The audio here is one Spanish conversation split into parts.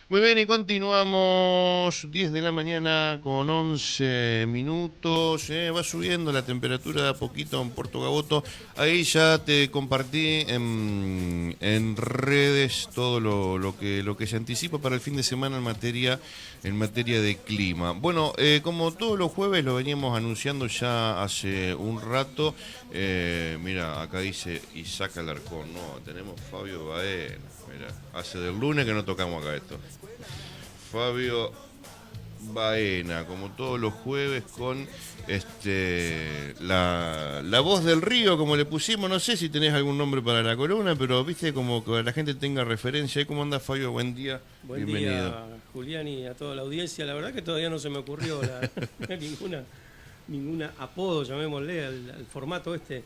Muy bien, y continuamos 10 de la mañana con 11 minutos. Va subiendo la temperatura de a poquito en Puerto Gaboto. Ahí ya te compartí en redes todo lo que se anticipa para el fin de semana en materia de clima. Bueno, como todos los jueves lo veníamos anunciando ya hace un rato. Mira, acá dice Isaac Alarcón. No, tenemos Fabio Baena. Mira, hace del lunes que no tocamos acá esto. Fabio Baena, como todos los jueves, con la voz del río, como le pusimos. No sé si tenés algún nombre para la columna, pero viste, como que la gente tenga referencia. ¿Cómo anda, Fabio? Buen día, Buen bienvenido. día, Julián, y a toda la audiencia. La verdad que todavía no se me ocurrió ninguna apodo, llamémosle, al formato este,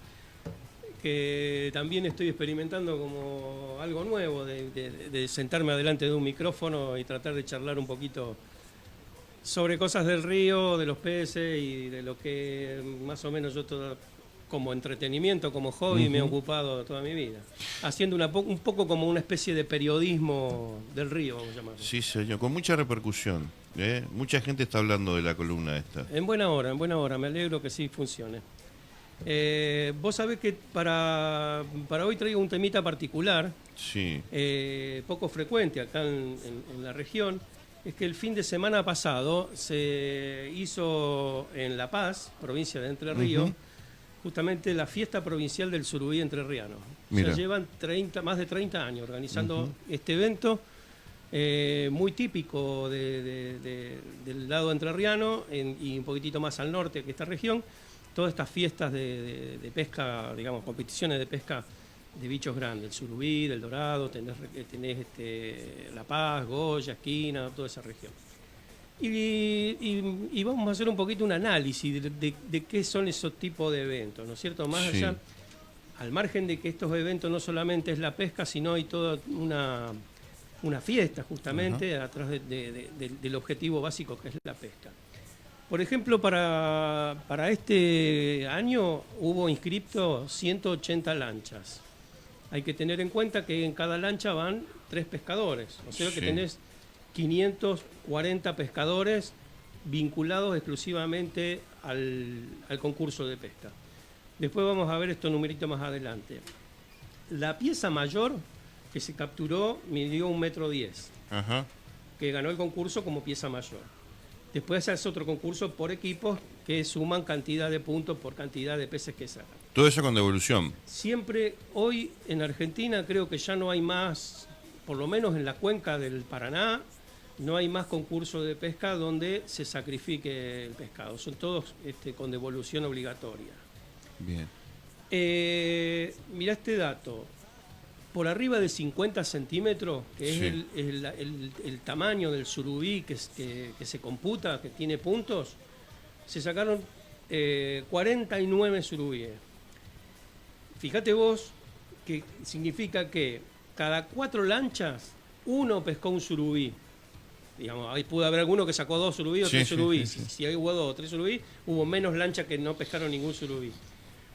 que también estoy experimentando como algo nuevo, de sentarme adelante de un micrófono y tratar de charlar un poquito sobre cosas del río, de los peces y de lo que más o menos como entretenimiento, como hobby, me he Ujú. ocupado toda mi vida. Haciendo un poco como una especie de periodismo del río, vamos a llamarlo. Sí, señor, con mucha repercusión. Mucha gente está hablando de la columna esta. En buena hora, me alegro que sí funcione. Vos sabés que para hoy traigo un temita particular, Sí. poco frecuente acá en la región. Es que el fin de semana pasado se hizo en La Paz, provincia de Entre Ríos, Ujú. justamente la fiesta provincial del surubí entrerriano. O sea, Mira. llevan más de 30 años organizando Ujú. este evento muy típico del lado entrerriano y un poquitito más al norte que esta región. Todas estas fiestas de pesca, digamos, competiciones de pesca de bichos grandes, el surubí, del dorado, tenés La Paz, Goya, Esquina, toda esa región. Y vamos a hacer un poquito un análisis de qué son esos tipos de eventos, ¿no es cierto? Más allá, Sí. al margen de que estos eventos no solamente es la pesca, sino hay toda una fiesta Ajá. justamente atrás del objetivo básico que es la pesca. Por ejemplo, para este año hubo inscriptos 180 lanchas. Hay que tener en cuenta que en cada lancha van 3 pescadores, o sea que Sí. tenés 540 pescadores vinculados exclusivamente al concurso de pesca. Después vamos a ver estos numeritos más adelante. La pieza mayor que se capturó midió 1,10 m, Ajá. que ganó el concurso como pieza mayor. Después se hace otro concurso por equipos que suman cantidad de puntos por cantidad de peces que sacan. Todo eso con devolución. Siempre hoy en Argentina creo que ya no hay más, por lo menos en la cuenca del Paraná, no hay más concursos de pesca donde se sacrifique el pescado. Son todos con devolución obligatoria. Bien. Mirá este dato. Por arriba de 50 centímetros, que es Sí. el tamaño del surubí que se computa, que tiene puntos, se sacaron 49 surubíes. Fíjate vos que significa que cada 4 lanchas, uno pescó un surubí. Digamos, ahí pudo haber alguno que sacó 2 surubí o Sí, 3 surubí. sí, Si, sí. si hubo 2 o 3 surubí, hubo menos lanchas que no pescaron ningún surubí.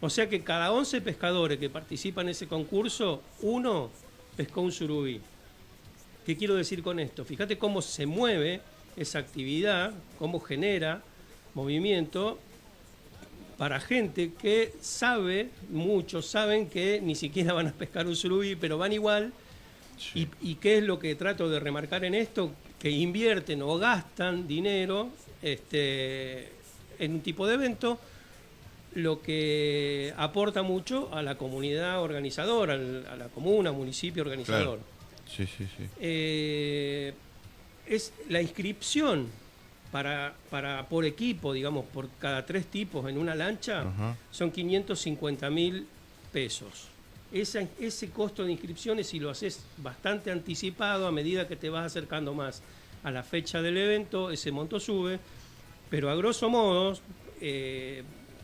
O sea que cada 11 pescadores que participan en ese concurso, uno pescó un surubí. ¿Qué quiero decir con esto? Fíjate cómo se mueve esa actividad, cómo genera movimiento para gente que sabe, muchos saben que ni siquiera van a pescar un surubí, pero van igual. Sí. ¿Y qué es lo que trato de remarcar en esto? Que invierten o gastan dinero en un tipo de evento, lo que aporta mucho a la comunidad organizadora, a la comuna, municipio Claro. organizador. Sí, sí, sí. Es la inscripción por equipo, digamos, por cada 3 tipos en una lancha, Ajá. son 550.000 pesos. Ese costo de inscripciones, si lo haces bastante anticipado, a medida que te vas acercando más a la fecha del evento, ese monto sube, pero a grosso modo,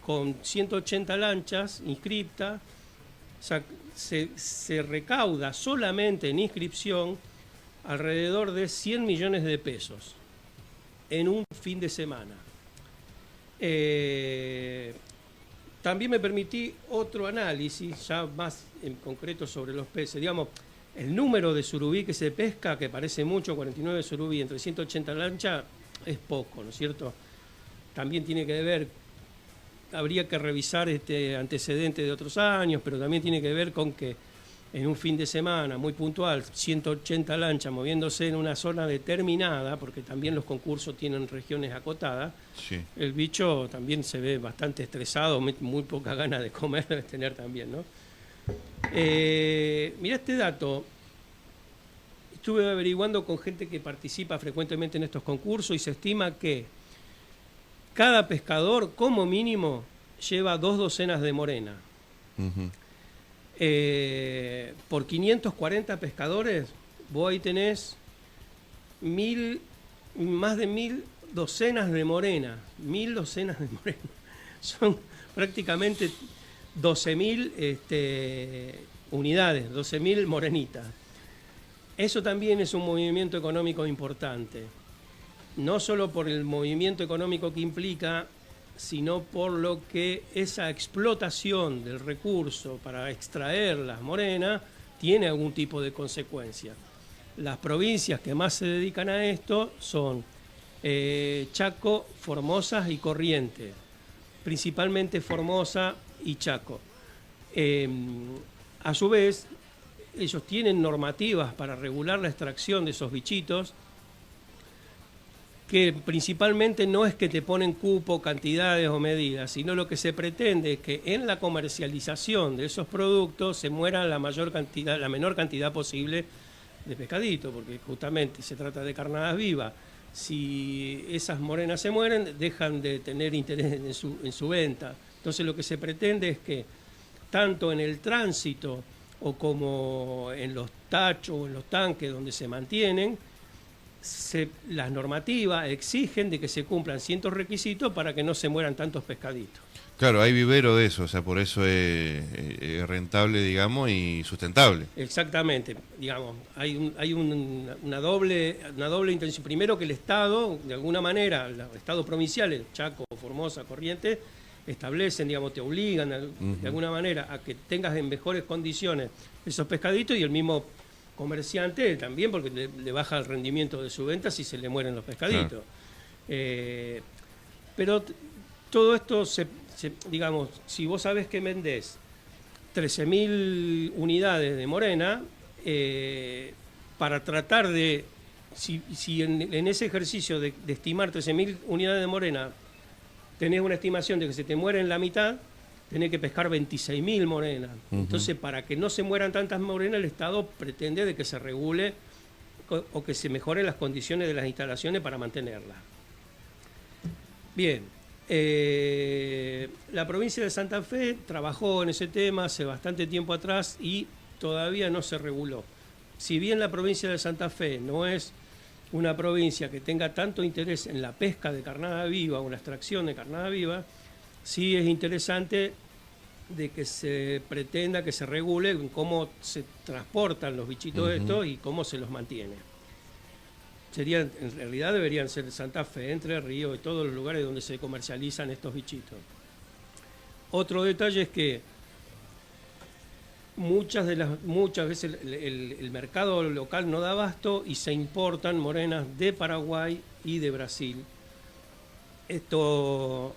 con 180 lanchas inscriptas, se recauda solamente en inscripción alrededor de 100 millones de pesos en un fin de semana. Eh, También me permití otro análisis, ya más en concreto sobre los peces. Digamos, El número de surubí que se pesca, que parece mucho, 49 surubí entre 180 lanchas, es poco, ¿no es cierto? También tiene que ver, habría que revisar este antecedente de otros años, pero también tiene que ver con que en un fin de semana muy puntual, 180 lanchas moviéndose en una zona determinada, porque también los concursos tienen regiones acotadas, Sí. el bicho también se ve bastante estresado, muy poca ganas de comer debe tener también, ¿no? Mirá este dato. Estuve averiguando con gente que participa frecuentemente en estos concursos y se estima que cada pescador, como mínimo, lleva 2 docenas de morena. Ujú. Por 540 pescadores, vos ahí tenés más de 1000 docenas de morena. 1000 docenas de morena. Son prácticamente 12.000 unidades, 12.000 morenitas. Eso también es un movimiento económico importante, no solo por el movimiento económico que implica, sino por lo que esa explotación del recurso para extraer las morenas tiene algún tipo de consecuencia. Las provincias que más se dedican a esto son Chaco, Formosa y Corrientes, principalmente Formosa y Chaco. A su vez, ellos tienen normativas para regular la extracción de esos bichitos, que principalmente no es que te ponen cupo, cantidades o medidas, sino lo que se pretende es que en la comercialización de esos productos se muera la menor cantidad posible de pescadito, porque justamente se trata de carnadas vivas. Si esas morenas se mueren, dejan de tener interés en su venta. Entonces lo que se pretende es que tanto en el tránsito o como en los tachos o en los tanques donde se mantienen, las normativas exigen de que se cumplan ciertos requisitos para que no se mueran tantos pescaditos. Claro, hay vivero de eso, o sea, por eso es rentable, digamos, y sustentable. Exactamente, digamos, hay una doble intención. Primero que el Estado, de alguna manera, los estados provinciales, Chaco, Formosa, Corrientes, establecen, digamos, te obligan de alguna manera a que tengas en mejores condiciones esos pescaditos, y el mismo comerciante también, porque le baja el rendimiento de su venta si se le mueren los pescaditos. Claro. Pero todo esto, digamos, si vos sabés que vendés 13.000 unidades de morena, para tratar de, si en ese ejercicio de estimar 13.000 unidades de morena, tenés una estimación de que se te mueren la mitad, tenés que pescar 26.000 morenas. Entonces, para que no se mueran tantas morenas, el Estado pretende de que se regule o que se mejoren las condiciones de las instalaciones para mantenerlas. Bien, la provincia de Santa Fe trabajó en ese tema hace bastante tiempo atrás y todavía no se reguló. Si bien la provincia de Santa Fe no es una provincia que tenga tanto interés en la pesca de carnada viva o la extracción de carnada viva, sí es interesante de que se pretenda que se regule cómo se transportan los bichitos estos y cómo se los mantiene. En realidad deberían ser Santa Fe, Entre Ríos y todos los lugares donde se comercializan estos bichitos. Otro detalle es que muchas veces el mercado local no da abasto y se importan morenas de Paraguay y de Brasil. Esto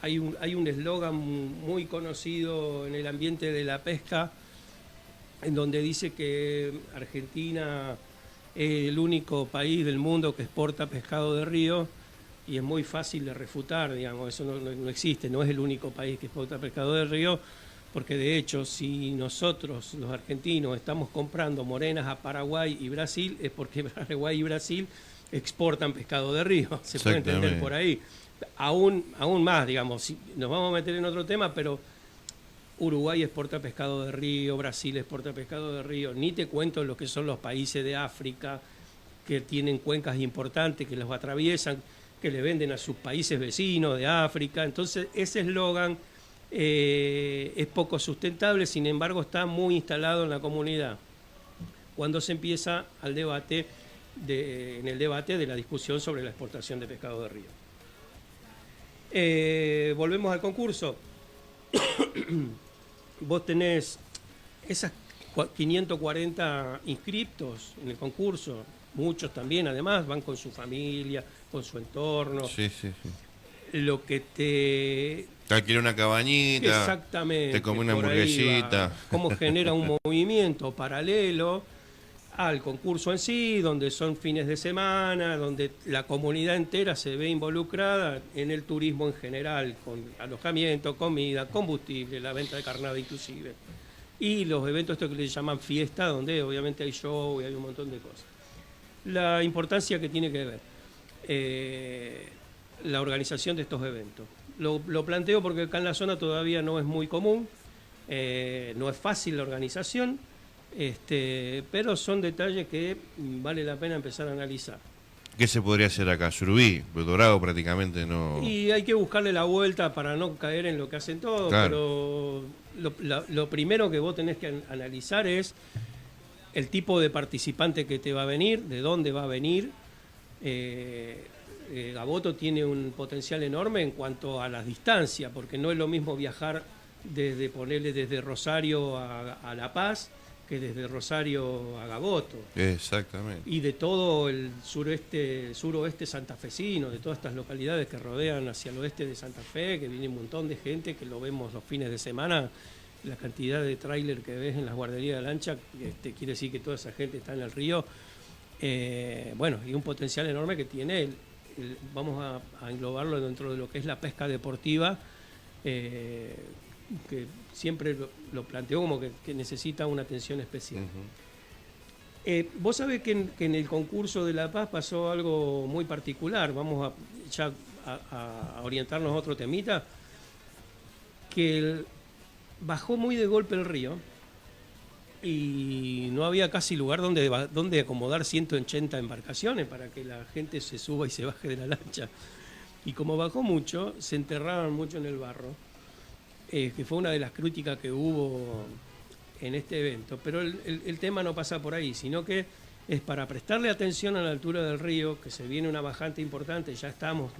hay un eslogan muy conocido en el ambiente de la pesca, en donde dice que Argentina es el único país del mundo que exporta pescado de río, y es muy fácil de refutar, digamos, eso no existe, no es el único país que exporta pescado de río, porque de hecho, si nosotros, los argentinos, estamos comprando morenas a Paraguay y Brasil, es porque Paraguay y Brasil exportan pescado de río, se puede entender por ahí. Aún más, digamos, si nos vamos a meter en otro tema, pero Uruguay exporta pescado de río, Brasil exporta pescado de río, ni te cuento lo que son los países de África, que tienen cuencas importantes, que los atraviesan, que le venden a sus países vecinos de África. Entonces, ese eslogan es poco sustentable, sin embargo está muy instalado en la comunidad cuando se empieza en el debate de la discusión sobre la exportación de pescado de río. Volvemos al concurso. Vos tenés 540 inscriptos en el concurso. Muchos también, además, van con su familia, con su entorno. Sí, sí, sí. Lo que te... Te alquila una cabañita. Exactamente. Te come una por ahí hamburguesita. va. Cómo genera un movimiento paralelo al concurso en sí, donde son fines de semana, donde la comunidad entera se ve involucrada en el turismo en general, con alojamiento, comida, combustible, la venta de carnada inclusive. Y los eventos estos que le llaman fiesta, donde obviamente hay show y hay un montón de cosas. La importancia que tiene que ver la organización de estos eventos. Lo planteo porque acá en la zona todavía no es muy común, no es fácil la organización, pero son detalles que vale la pena empezar a analizar. ¿Qué se podría hacer acá? Surubí, pues Dorado prácticamente no... Y hay que buscarle la vuelta para no caer en lo que hacen todos, Claro. pero lo primero que vos tenés que analizar es el tipo de participante que te va a venir, de dónde va a venir. Gaboto tiene un potencial enorme en cuanto a las distancias, porque no es lo mismo viajar desde Rosario a La Paz que desde Rosario a Gaboto. Exactamente. Y de todo el suroeste santafesino, de todas estas localidades que rodean hacia el oeste de Santa Fe, que viene un montón de gente, que lo vemos los fines de semana, la cantidad de tráiler que ves en las guarderías de lancha, quiere decir que toda esa gente está en el río. Bueno, y un potencial enorme que tiene, vamos a englobarlo dentro de lo que es la pesca deportiva, que siempre lo planteo como que necesita una atención especial. Vos sabés que en el concurso de La Paz pasó algo muy particular. Vamos a orientarnos a otro temita, que bajó muy de golpe el río y no había casi lugar donde acomodar 180 embarcaciones para que la gente se suba y se baje de la lancha. Y como bajó mucho, se enterraban mucho en el barro, que fue una de las críticas que hubo en este evento. Pero el tema no pasa por ahí, sino que es para prestarle atención a la altura del río, que se viene una bajante importante, ya estamos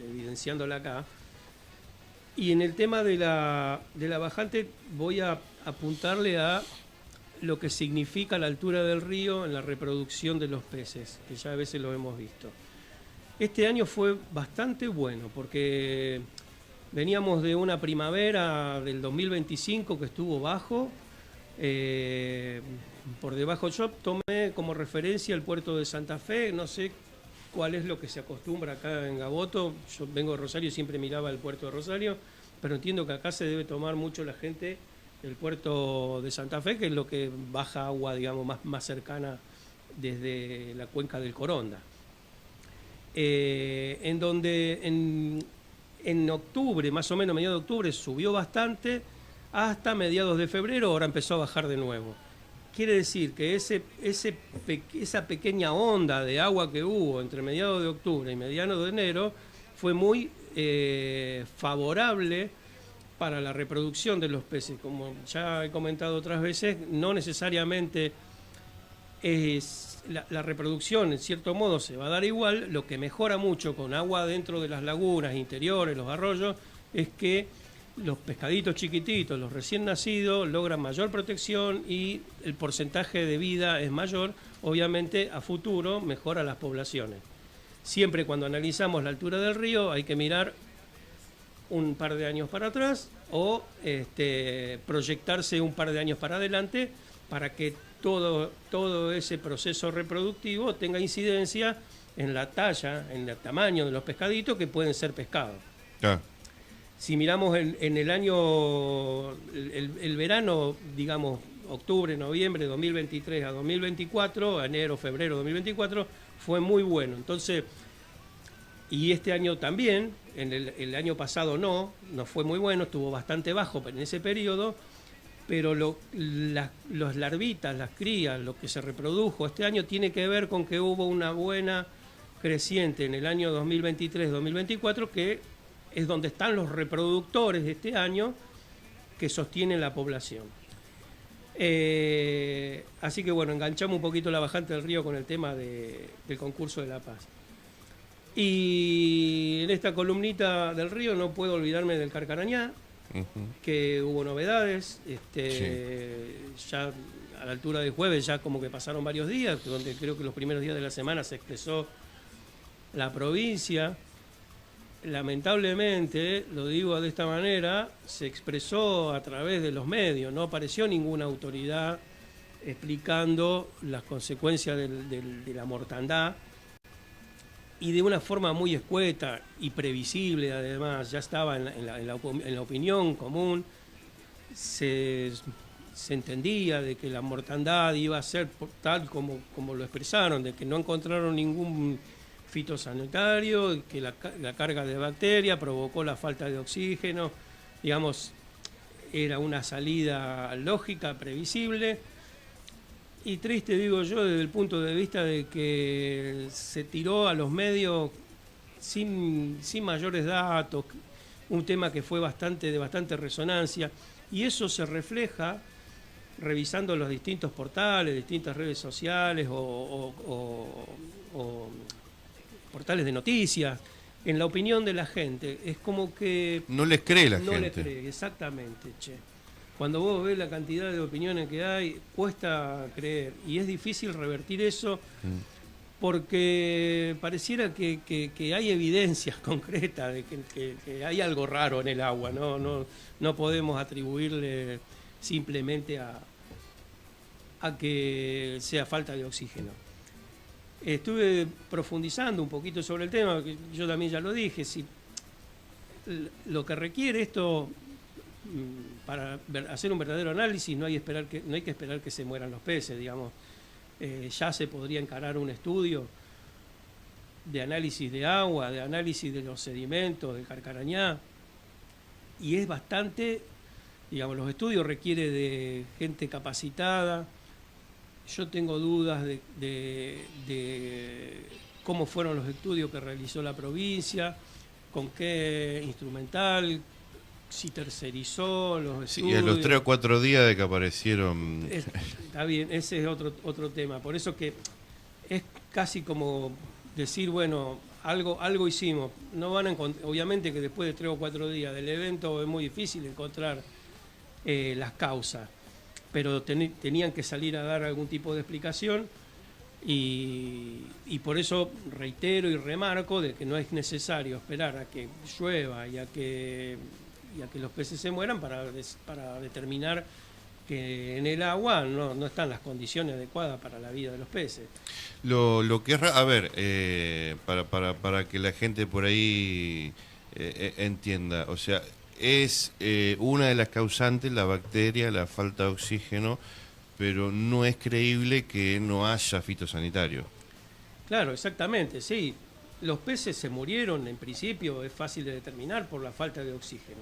evidenciándola acá. Y en el tema de la bajante voy a apuntarle a lo que significa la altura del río en la reproducción de los peces, que ya a veces lo hemos visto. Este año fue bastante bueno, porque veníamos de una primavera del 2025 que estuvo bajo. Por debajo yo tomé como referencia el puerto de Santa Fe, no sé cuál es lo que se acostumbra acá en Gaboto. Yo vengo de Rosario y siempre miraba el puerto de Rosario, pero entiendo que acá se debe tomar mucho la gente el puerto de Santa Fe, que es lo que baja agua, digamos, más cercana desde la cuenca del Coronda. En donde en octubre, más o menos mediados de octubre, subió bastante hasta mediados de febrero, ahora empezó a bajar de nuevo. Quiere decir que esa pequeña onda de agua que hubo entre mediados de octubre y mediados de enero fue muy favorable para la reproducción de los peces. Como ya he comentado otras veces, no necesariamente la reproducción en cierto modo se va a dar igual. Lo que mejora mucho con agua dentro de las lagunas interiores, los arroyos, es que los pescaditos chiquititos, los recién nacidos, logran mayor protección y el porcentaje de vida es mayor. Obviamente a futuro mejora las poblaciones. Siempre cuando analizamos la altura del río hay que mirar un par de años para atrás o proyectarse un par de años para adelante para que todo ese proceso reproductivo tenga incidencia en la talla, en el tamaño de los pescaditos que pueden ser pescados. Ah. Si miramos en el año, el verano, digamos, octubre, noviembre de 2023 a 2024, enero, febrero de 2024, fue muy bueno. Entonces, y este año también, el año pasado no fue muy bueno, estuvo bastante bajo en ese periodo, pero los larvitas, las crías, lo que se reprodujo este año tiene que ver con que hubo una buena creciente en el año 2023-2024, que es donde están los reproductores de este año que sostienen la población. Así que bueno, enganchamos un poquito la bajante del río con el tema del concurso de La Paz. Y en esta columnita del río no puedo olvidarme del Carcarañá, que hubo novedades, Sí. ya a la altura del jueves ya como que pasaron varios días, donde creo que los primeros días de la semana se expresó la provincia. Lamentablemente, lo digo de esta manera, se expresó a través de los medios, no apareció ninguna autoridad explicando las consecuencias de la mortandad, y de una forma muy escueta y previsible. Además, ya estaba en la opinión común, se entendía de que la mortandad iba a ser tal como lo expresaron, de que no encontraron ningún fitosanitario, que la carga de bacterias provocó la falta de oxígeno, digamos, era una salida lógica, previsible. Y triste, digo yo, desde el punto de vista de que se tiró a los medios sin mayores datos, un tema que fue de bastante resonancia, y eso se refleja revisando los distintos portales, distintas redes sociales o portales de noticias, en la opinión de la gente. Es como que No les cree la no gente. le cree, exactamente, che. Cuando vos ves la cantidad de opiniones que hay, cuesta creer. Y es difícil revertir eso porque pareciera que hay evidencias concretas de que hay algo raro en el agua. No podemos atribuirle simplemente a que sea falta de oxígeno. Estuve profundizando un poquito sobre el tema, que yo también ya lo dije. Si lo que requiere esto, para hacer un verdadero análisis, no hay que esperar que se mueran los peces, digamos. Ya se podría encarar un estudio de análisis de agua, de análisis de los sedimentos, del carcarañá, y es bastante, digamos, los estudios requieren de gente capacitada. Yo tengo dudas de cómo fueron los estudios que realizó la provincia, con qué instrumental, si tercerizó los estudios. Sí, y a los 3 o 4 días de que aparecieron... Está bien, ese es otro tema. Por eso que es casi como decir, bueno, algo hicimos. No van a obviamente que después de 3 o 4 días del evento es muy difícil encontrar las causas, pero tenían que salir a dar algún tipo de explicación, y por eso reitero y remarco de que no es necesario esperar a que llueva y a que los peces se mueran para determinar que en el agua no están las condiciones adecuadas para la vida de los peces. Lo que es... A ver, para que la gente por ahí entienda, o sea, es una de las causantes la bacteria, la falta de oxígeno, pero no es creíble que no haya fitosanitario. Claro, exactamente, sí. Los peces se murieron, en principio, es fácil de determinar, por la falta de oxígeno.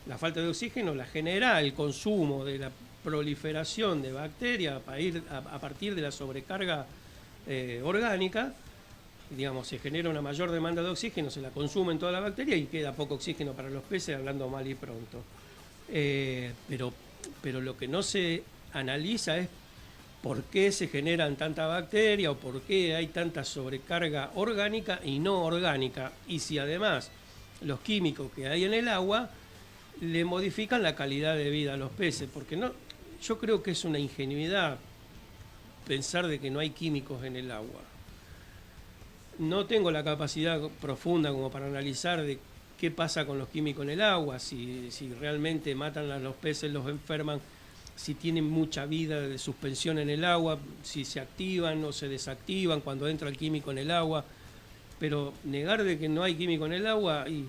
La falta de oxígeno la genera el consumo de la proliferación de bacterias a partir de la sobrecarga orgánica. Digamos, se genera una mayor demanda de oxígeno, se la consumen toda la bacteria y queda poco oxígeno para los peces, hablando mal y pronto. Pero lo que no se analiza es por qué se generan tanta bacteria o por qué hay tanta sobrecarga orgánica y no orgánica, y si además los químicos que hay en el agua le modifican la calidad de vida a los peces, porque yo creo que es una ingenuidad pensar de que no hay químicos en el agua. No tengo la capacidad profunda como para analizar de qué pasa con los químicos en el agua, si realmente matan a los peces, los enferman, si tienen mucha vida de suspensión en el agua, si se activan o se desactivan cuando entra el químico en el agua. Pero negar de que no hay químico en el agua, y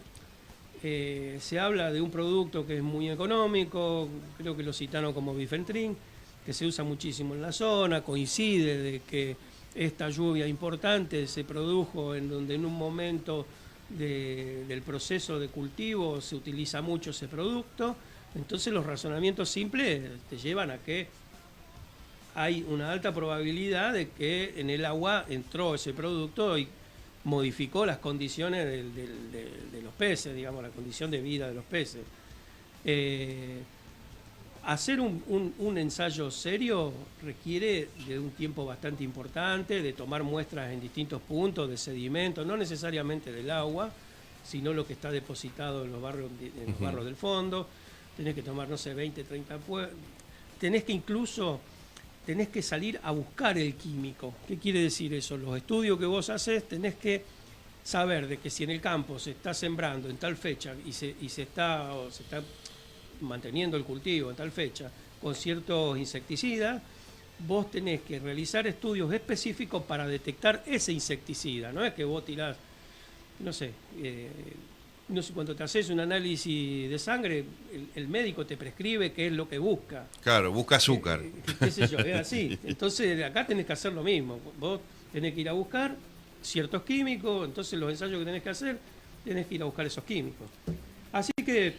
se habla de un producto que es muy económico, creo que lo citaron como bifentrin, que se usa muchísimo en la zona, coincide de que esta lluvia importante se produjo en donde en un momento del proceso de cultivo se utiliza mucho ese producto. Entonces los razonamientos simples te llevan a que hay una alta probabilidad de que en el agua entró ese producto y modificó las condiciones de los peces, digamos, la condición de vida de los peces. Hacer un ensayo serio requiere de un tiempo bastante importante, de tomar muestras en distintos puntos de sedimentos, no necesariamente del agua, sino lo que está depositado en los barros del fondo. Tenés que tomar, no sé, 20, 30 tenés que salir a buscar el químico. ¿Qué quiere decir eso? Los estudios que vos haces tenés que saber de que si en el campo se está sembrando en tal fecha y se está manteniendo el cultivo en tal fecha con ciertos insecticidas, vos tenés que realizar estudios específicos para detectar ese insecticida. No es que vos tirás, no sé cuando te haces un análisis de sangre, el médico te prescribe qué es lo que busca. Claro, busca azúcar. ¿Qué sé yo? Es así. Entonces acá tenés que hacer lo mismo. Vos tenés que ir a buscar ciertos químicos, entonces los ensayos que tenés que hacer, tenés que ir a buscar esos químicos. Así que...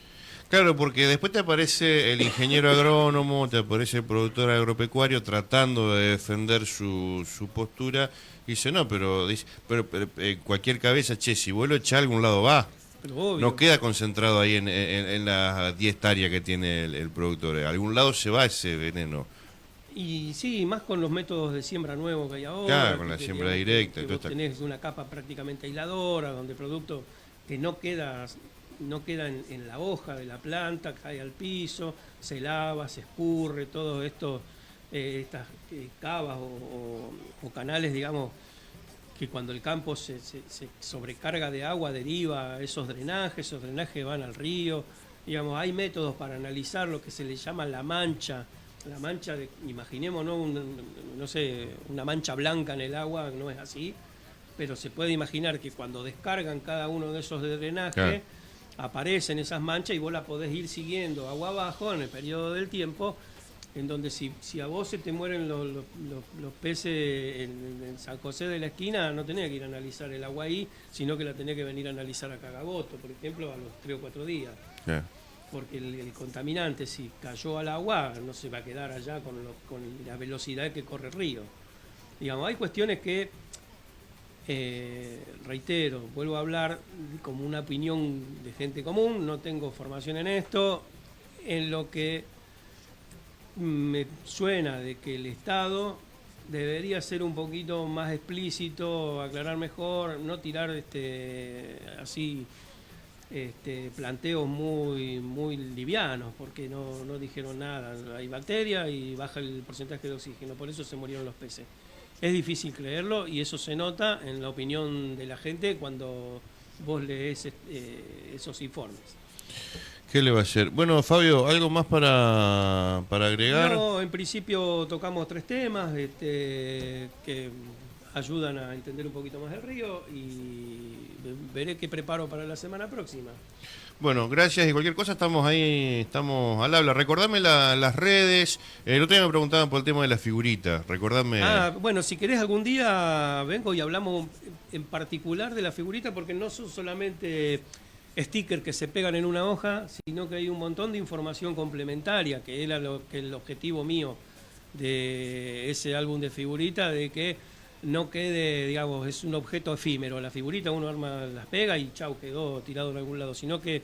Claro, porque después te aparece el ingeniero agrónomo, te aparece el productor agropecuario tratando de defender su postura y dice, no, pero cualquier cabeza, che, si vos lo echás a algún lado va. No queda concentrado ahí en las 10 hectáreas que tiene el productor. A algún lado se va ese veneno. Y sí, más con los métodos de siembra nuevos que hay ahora. Claro, con la siembra directa. Que vos tenés una capa prácticamente aisladora, donde el producto que no queda en la hoja de la planta, cae al piso, se lava, se escurre, todo esto, estas cavas o canales, digamos, que cuando el campo se sobrecarga de agua deriva esos drenajes van al río. Digamos, hay métodos para analizar lo que se le llama la mancha de, imaginemos, ¿no? Una mancha blanca en el agua, no es así, pero se puede imaginar que cuando descargan cada uno de esos drenajes, claro, aparecen esas manchas y vos la podés ir siguiendo agua abajo en el periodo del tiempo, en donde si a vos se te mueren los peces en San José de la Esquina, no tenés que ir a analizar el agua ahí, sino que la tenés que venir a analizar a Cagaboto, por ejemplo, a los 3 o 4 días. Yeah. Porque el contaminante, si cayó al agua, no se va a quedar allá con la velocidad que corre el río. Digamos, hay cuestiones que, reitero, vuelvo a hablar como una opinión de gente común, no tengo formación en esto, en lo que me suena de que el Estado debería ser un poquito más explícito, aclarar mejor, no tirar así planteos muy livianos, porque no dijeron nada. Hay bacterias y baja el porcentaje de oxígeno, por eso se murieron los peces. Es difícil creerlo y eso se nota en la opinión de la gente cuando vos lees esos informes. ¿Qué le va a hacer? Bueno, Fabio, ¿algo más para agregar? No, en principio tocamos 3 temas que ayudan a entender un poquito más el río y veré qué preparo para la semana próxima. Bueno, gracias y cualquier cosa estamos ahí, estamos al habla. Recordame las redes. El otro día me preguntaban por el tema de la figurita. Recordame. Bueno, si querés algún día vengo y hablamos en particular de la figurita, porque no son solamente stickers que se pegan en una hoja, sino que hay un montón de información complementaria, que era el objetivo mío de ese álbum de figurita, de que no quede, digamos, es un objeto efímero. La figurita uno arma, las pega y chau, quedó tirado en algún lado, sino que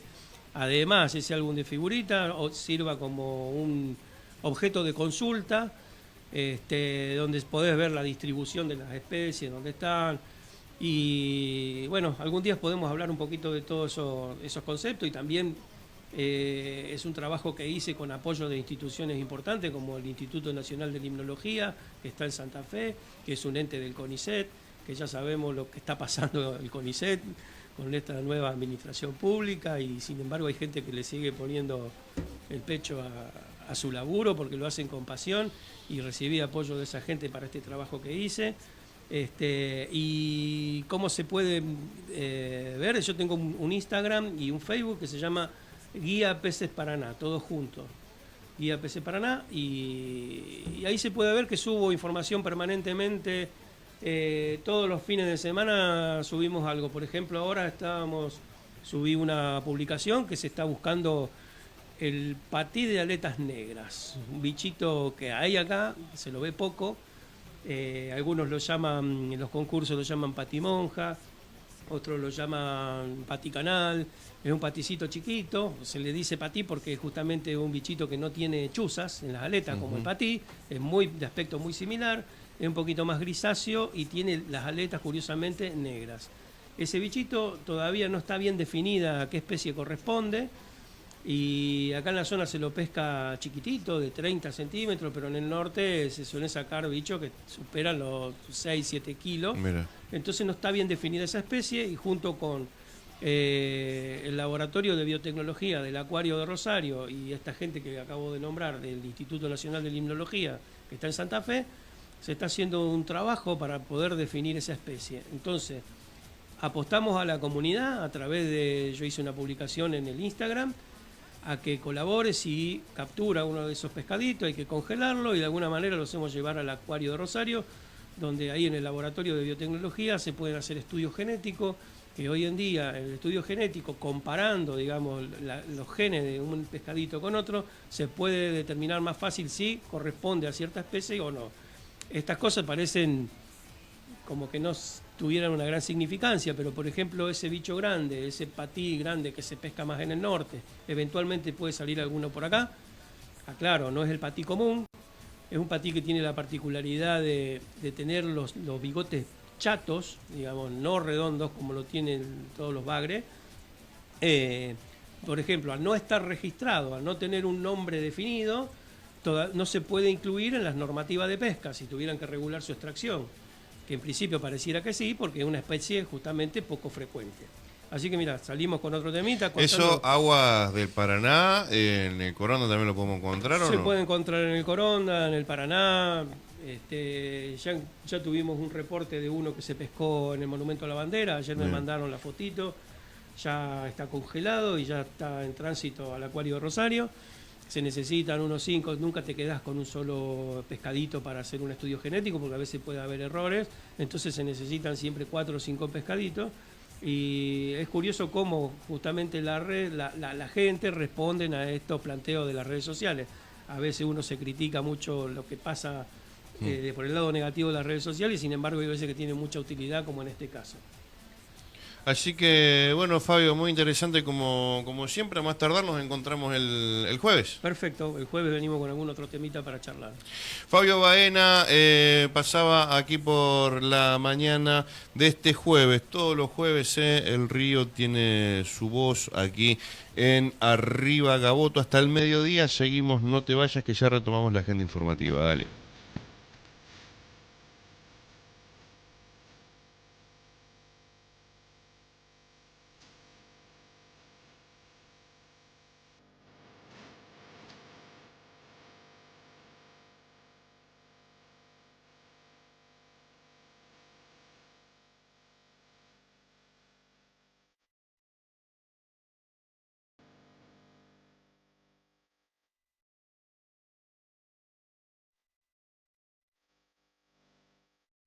además ese álbum de figurita sirva como un objeto de consulta, donde podés ver la distribución de las especies, dónde están. Y bueno, algún día podemos hablar un poquito de todos esos conceptos, y también es un trabajo que hice con apoyo de instituciones importantes como el Instituto Nacional de Limnología, que está en Santa Fe, que es un ente del CONICET, que ya sabemos lo que está pasando el CONICET con esta nueva administración pública, y sin embargo hay gente que le sigue poniendo el pecho a su laburo porque lo hacen con pasión, y recibí apoyo de esa gente para este trabajo que hice. Y cómo se puede ver, yo tengo un Instagram y un Facebook que se llama Guía Peces Paraná, todos juntos, Guía Peces Paraná, y ahí se puede ver que subo información permanentemente. Todos los fines de semana subimos algo. Por ejemplo, ahora subí una publicación que se está buscando el patí de aletas negras, un bichito que hay acá, se lo ve poco. Algunos lo llaman, en los concursos lo llaman patimonja, otros lo llaman paticanal. Es un paticito chiquito, se le dice patí porque justamente es un bichito que no tiene chuzas en las aletas, como el patí, es de aspecto muy similar, es un poquito más grisáceo y tiene las aletas curiosamente negras. Ese bichito todavía no está bien definida a qué especie corresponde, y acá en la zona se lo pesca chiquitito, de 30 centímetros, pero en el norte se suelen sacar bichos que superan los 6, 7 kilos. Mira. Entonces no está bien definida esa especie, y junto con el Laboratorio de Biotecnología del Acuario de Rosario y esta gente que acabo de nombrar del Instituto Nacional de Limnología, que está en Santa Fe, se está haciendo un trabajo para poder definir esa especie. Entonces, apostamos a la comunidad a través de, yo hice una publicación en el Instagram, a que colabore. Si captura uno de esos pescaditos, hay que congelarlo y de alguna manera lo hacemos llevar al Acuario de Rosario, donde ahí en el Laboratorio de Biotecnología se pueden hacer estudios genéticos, que hoy en día el estudio genético, comparando, digamos, los genes de un pescadito con otro, se puede determinar más fácil si corresponde a cierta especie o no. Estas cosas parecen como que no tuvieran una gran significancia, pero por ejemplo ese bicho grande, ese patí grande que se pesca más en el norte, eventualmente puede salir alguno por acá. Claro, no es el patí común, es un patí que tiene la particularidad de tener los bigotes chatos, digamos, no redondos como lo tienen todos los bagres. Por ejemplo, al no estar registrado, al no tener un nombre definido, no se puede incluir en las normativas de pesca si tuvieran que regular su extracción, que en principio pareciera que sí, porque es una especie justamente poco frecuente. Así que mira, salimos con otro temita. ¿Eso, aguas del Paraná, en el Coronda también lo podemos encontrar o no? Se puede encontrar en el Coronda, en el Paraná. Ya tuvimos un reporte de uno que se pescó en el Monumento a la Bandera. Ayer me mandaron la fotito. Ya está congelado y ya está en tránsito al Acuario de Rosario. Se necesitan unos 5, nunca te quedás con un solo pescadito para hacer un estudio genético, porque a veces puede haber errores. Entonces se necesitan siempre 4 o 5 pescaditos. Y es curioso cómo justamente la gente responden a estos planteos de las redes sociales. A veces uno se critica mucho lo que pasa por el lado negativo de las redes sociales, y sin embargo hay veces que tiene mucha utilidad, como en este caso. Así que, bueno, Fabio, muy interesante como siempre. A más tardar nos encontramos el jueves. Perfecto, el jueves venimos con algún otro temita para charlar. Fabio Baena pasaba aquí por la mañana de este jueves. Todos los jueves el río tiene su voz aquí en Arriba Gaboto. Hasta el mediodía seguimos, no te vayas que ya retomamos la agenda informativa. Dale.